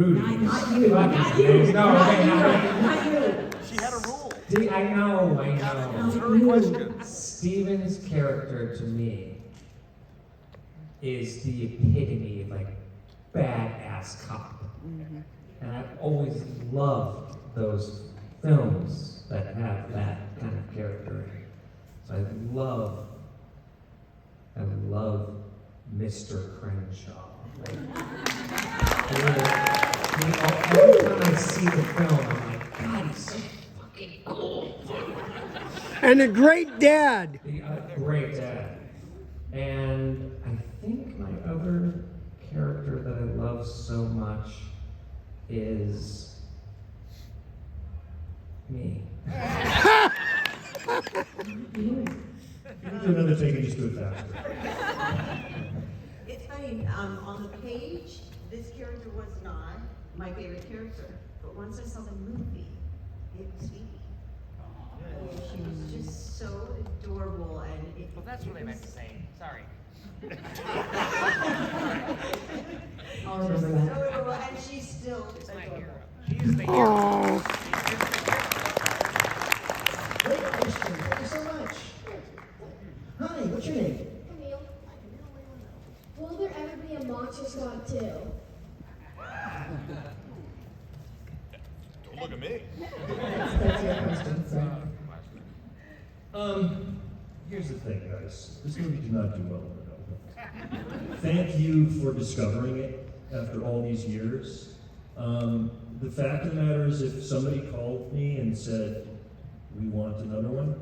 Rudy. Not you. Not you. Not you. She had a rule. I know. It's her question. Steven's character to me is the epitome of like badass cop. Mm-hmm. And I've always loved those films that have that kind of character in it. So I love Mr. Crenshaw. Every time I see the film, I'm like, God, he's so fucking cool. And a great dad. A great dad. And I think my other character that I love so much is me. You can do another take and just do it faster. It's funny, on the page, this character was not my favorite character, but once I saw the movie, it was Phoebe. She was just so adorable, and Well, that's what I meant to say. Sorry. I'll remember that. So adorable, and she's still She's my adorable. hero. She is the hero. Oh, Great question. Thank you so much. Hi, what's your name? Camille, will there ever be a Monster Squad 2? Don't look at me. That's your question, sir. Here's the thing, guys. This movie did not do well in development. Thank you for discovering it after all these years. The fact of the matter is, if somebody called me and said, we want another one,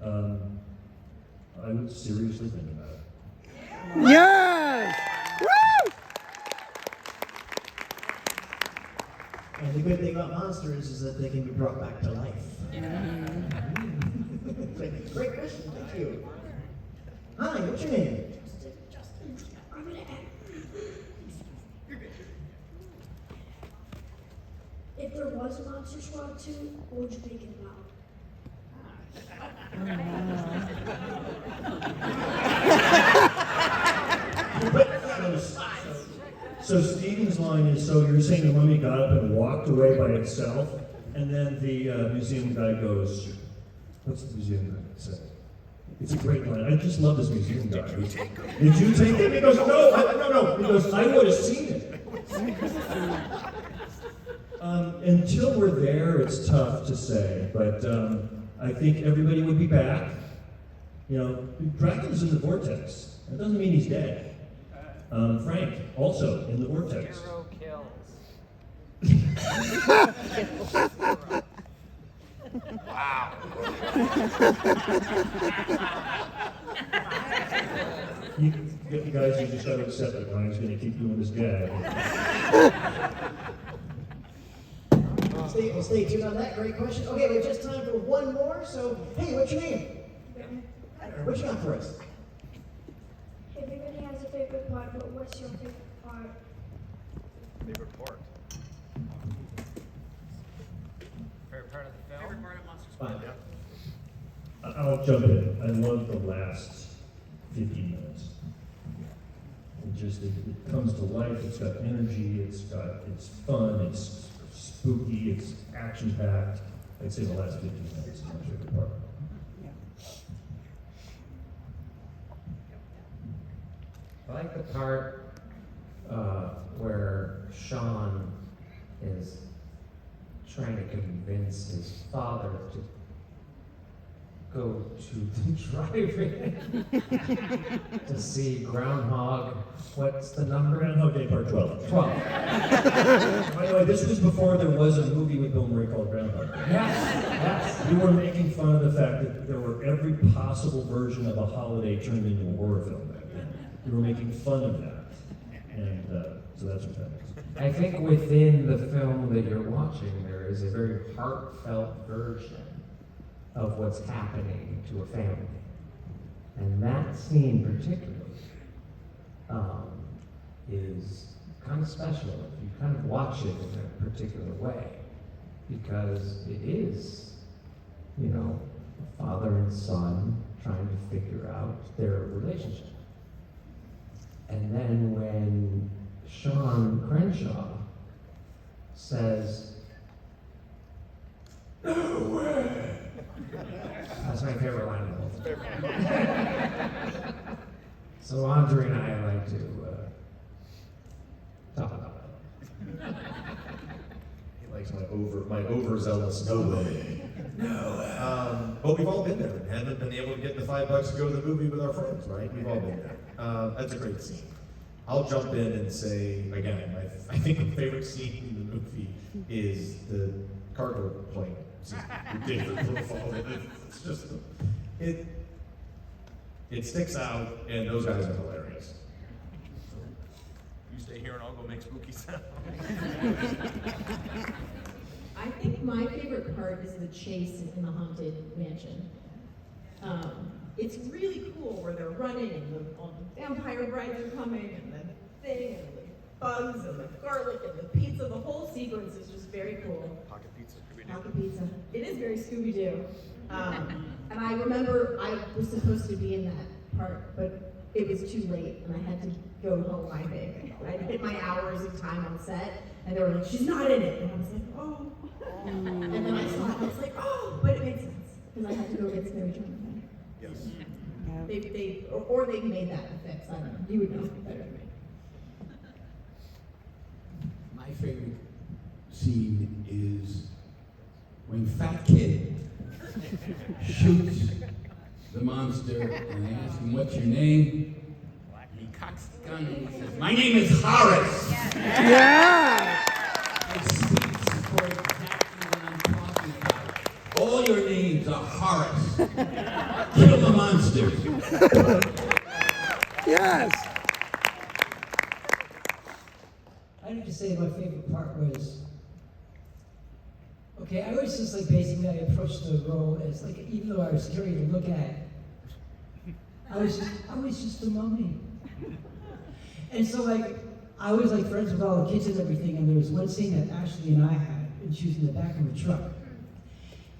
I would seriously think about it. yes! Woo! And the good thing about monsters is that they can be brought back to life. Great question, thank you. Hi, what's your name? Justin, I'm gonna if there was a Monster Squad 2, what would you make it about? So Stephen's line is, so you're saying the mummy got up and walked away by itself, and then the museum guy goes, what's the museum guy say? It's a great line. I just love this museum guy. Did you take it? He goes, no. He goes, I would have seen it. Until we're there, it's tough to say, but I think everybody would be back. You know, Dracula's in the vortex. That doesn't mean he's dead. Frank, also in the vortex. Hero kills. Wow. You guys, you just gotta accept it. Ryan's gonna keep doing this gag. Stay tuned on that. Great question. Okay, we have just time for one more. So, hey, what's your name? What you got for us? Everybody has a favorite part, but what's your favorite part? Favorite part. Favorite part of the film? Favorite part of Monster Fine. Yeah. I'll jump in. I love the last 15 minutes. It comes to life. It's got energy. It's fun. It's spooky. It's action packed. I'd say the last 15 minutes is my favorite part. I like the part where Sean is trying to convince his father to go to the drive-in to see Groundhog. What's the number? Groundhog Day Part 12. 12. By the way, this was before there was a movie with Bill Murray called Groundhog Day. Yes. You were making fun of the fact that there were every possible version of a holiday turned into a horror film back then. You were making fun of that. And so that's what that is. I think within the film that you're watching, there is a very heartfelt version of what's happening to a family. And that scene particularly is kind of special if you kind of watch it in a particular way, because it is, you know, father and son trying to figure out their relationship. And then when Sean Crenshaw says, "No way." That's my favorite line of the whole thing. So Andre and I like to talk about it. He likes my overzealous no way. No. But we've all been there and haven't been able to get the $5 to go to the movie with our friends, right? We've all been there. That's a great scene. I'll jump in and say, again, I think my favorite scene in the movie is the cargo plane scene. David profile. It's just, it sticks out, and those guys are hilarious. You stay here and I'll go make spooky sounds. I think my favorite part is the chase in the haunted mansion. It's really cool where they're running and all the vampire brides are coming and the thing and the bugs and the garlic and the pizza. The whole sequence is just very cool. Pocket pizza. Pocket pizza. It is very Scooby-Doo. And I remember I was supposed to be in that part, but it was too late and I had to go home, I think. I hit my hours of time on set and they were like, "She's not in it." And I was like, "Oh." And then I saw it and I was like, "Oh," but it made sense because I had to go get Scary John. Yes. Or they made that a fix. I don't know. You would know better than me. My favorite scene is when Fat Kid shoots the monster and they ask him, "What's your name?" He cocks the gun and he says, "My name is Horace." Yeah. It speaks for exactly what I'm talking about. All your names are Horace. Kill the monsters. Yes. I need to say my favorite part was, okay, I always just like basically I approached the role as like, even though I was scary to look at, I was just a mummy. And so like, I was like friends with all the kids and everything, and there was one scene that Ashley and I had, and she was in the back of the truck.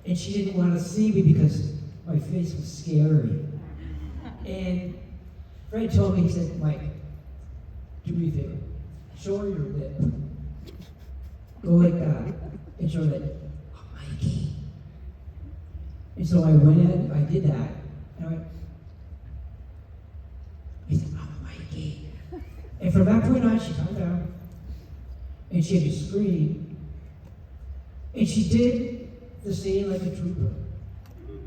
And she didn't want to see me because my face was scary. And Fred told me, he said, "Mike, do me a favor. Show her your lip. Go like that." And show her that, "Oh, Mikey." And so I went in, I did that, and I went, he said, "Oh, Mikey." And from that point on, she calmed down, and she had to scream. And she did the scene like a trooper.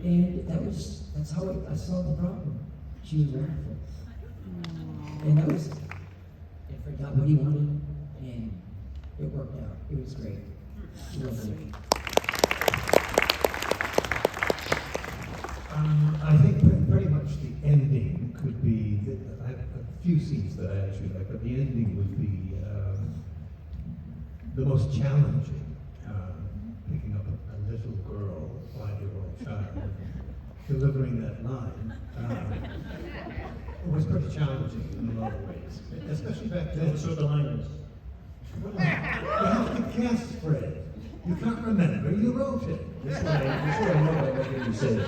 And that's how I solved the problem. She was wonderful. And that was, and Fred got what he wanted, and it worked out. It was great. Lovely. I think pretty much the ending could be, I have a few scenes that I actually like, but the ending would be the most challenging. Picking up a little girl, a 5-year-old child, and delivering that line. It was pretty challenging in a lot of ways, especially back then. That's what the line is. Well, you have to guess, Fred. You can't remember, you wrote it. That's why I know what you said.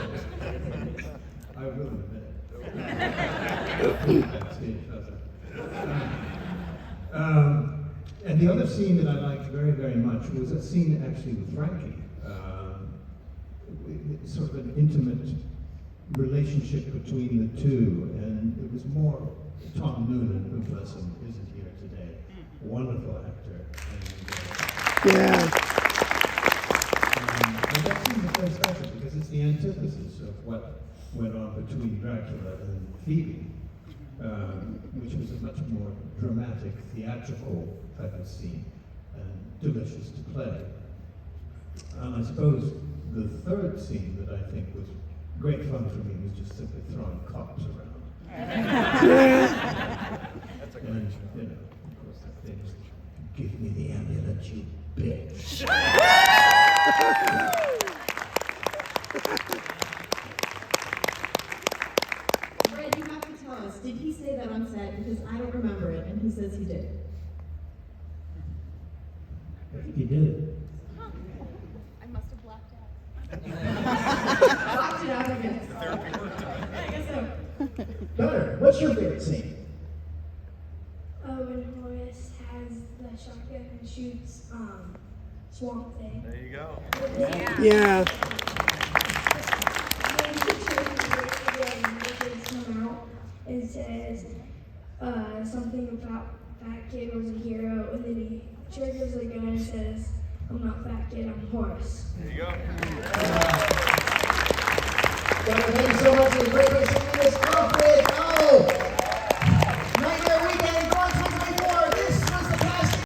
I will admit it. Backstage, and the other scene that I liked very, very much was a scene actually with Frankie. Sort of an intimate relationship between the two, and it was more Tom Noonan, who bless him, isn't here today. Wonderful actor. Yeah. And that scene is very special because it's the antithesis of what went on between Dracula and Phoebe, which was a much more dramatic, theatrical type of scene, and delicious to play. I suppose the third scene that I think was great fun for me was just simply throwing cops around. That's a good And, you know, of course, that thing is, "Give me the ambulance, you bitch." Fred, you have to tell us, did he say that on set? Because I don't remember it, and he says he did. I think he did. I must have blacked out. Blocked it out, I guess. I guess so. Gunnar, what's your favorite scene? When Horace has the shotgun and shoots Swamp Thing. There you go. Yeah. Come out and says something about Fat Kid was a hero, and then he triggers the gun and says, "I'm not Fat Kid, I'm Horace." There you go. Thank you so much for the great